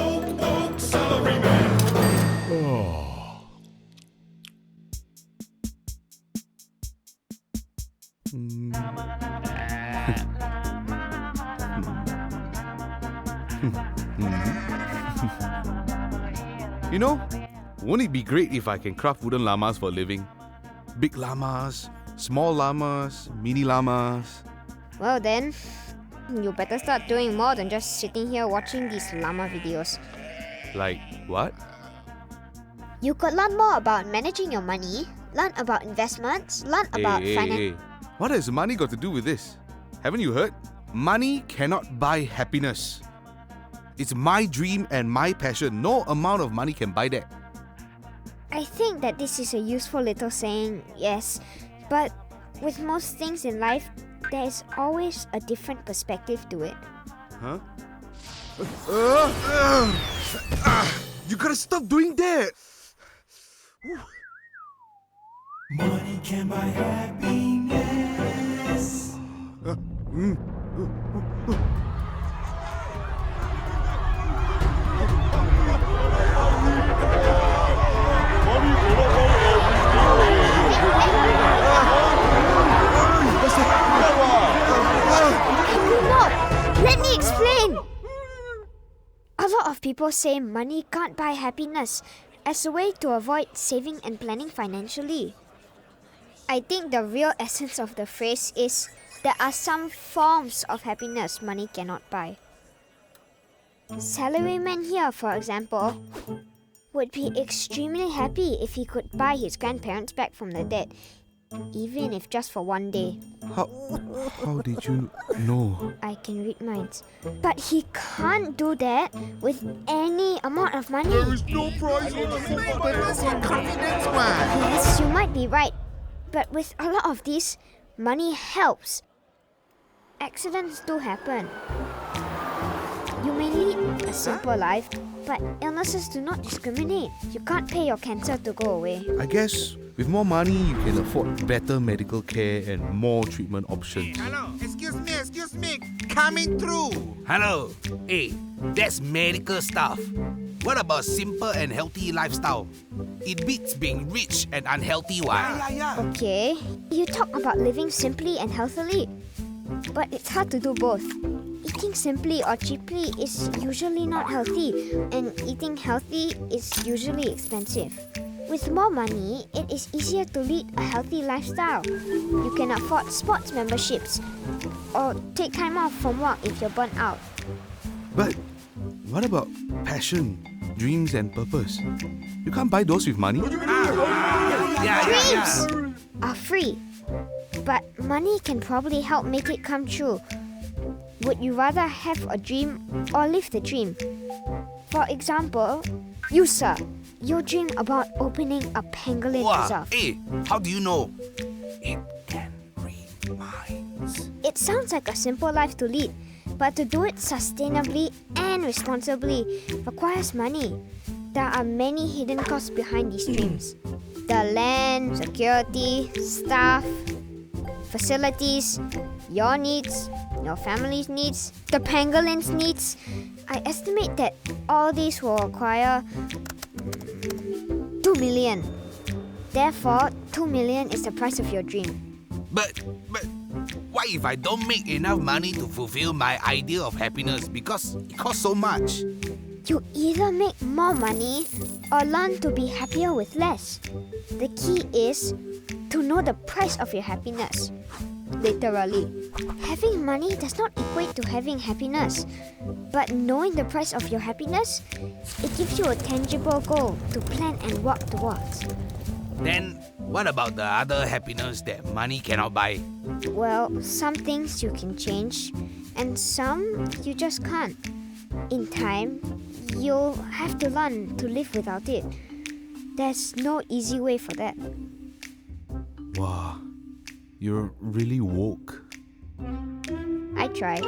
woke Salaryman. You know, won't it be great if I can craft wooden llamas for a living? Big llamas, small llamas, mini llamas. Well then, you better start doing more than just sitting here watching these llama videos. Like what? You could learn more about managing your money, learn about investments, learn about finance. What has money got to do with this? Haven't you heard? Money cannot buy happiness. It's my dream and my passion. No amount of money can buy that. I think that this is a useful little saying, yes, but with most things in life, there is always a different perspective to it. Huh? You gotta stop doing that! Money can buy happiness. Let me explain! A lot of people say money can't buy happiness as a way to avoid saving and planning financially. I think the real essence of the phrase is there are some forms of happiness money cannot buy. Salaryman here, for example, would be extremely happy if he could buy his grandparents back from the dead, even if just for one day. How did you know? I can read minds. But he can't do that with any amount of money. There is no price on the but that's your confidence, man. Yes, you might be right. But with a lot of these, money helps. Accidents do happen. You may lead a simple life, but illnesses do not discriminate. You can't pay your cancer to go away. I guess with more money, you can afford better medical care and more treatment options. Hello, excuse me, coming through. Hello. Hey, that's medical stuff. What about simple and healthy lifestyle? It beats being rich and unhealthy, why? Okay, you talk about living simply and healthily, but it's hard to do both. Eating simply or cheaply is usually not healthy, and eating healthy is usually expensive. With more money, it is easier to lead a healthy lifestyle. You can afford sports memberships or take time off from work if you're burnt out. But what about passion, dreams and purpose? You can't buy those with money. Dreams are free, but money can probably help make it come true. Would you rather have a dream or live the dream? For example, you sir, you dream about opening a pangolin reserve. Hey, how do you know? It can read minds. It sounds like a simple life to lead, but to do it sustainably and responsibly requires money. There are many hidden costs behind these dreams. The land, security, staff, facilities, your needs, your family's needs, the pangolin's needs. I estimate that all these will require 2 million. Therefore, 2 million is the price of your dream. But what if I don't make enough money to fulfill my idea of happiness because it costs so much? You either make more money or learn to be happier with less. The key is to know the price of your happiness. Literally. Having money does not equate to having happiness. But knowing the price of your happiness, it gives you a tangible goal to plan and work towards. Then what about the other happiness that money cannot buy? Well, some things you can change, and some you just can't. In time, you'll have to learn to live without it. There's no easy way for that. Wow, you're really woke. I tried.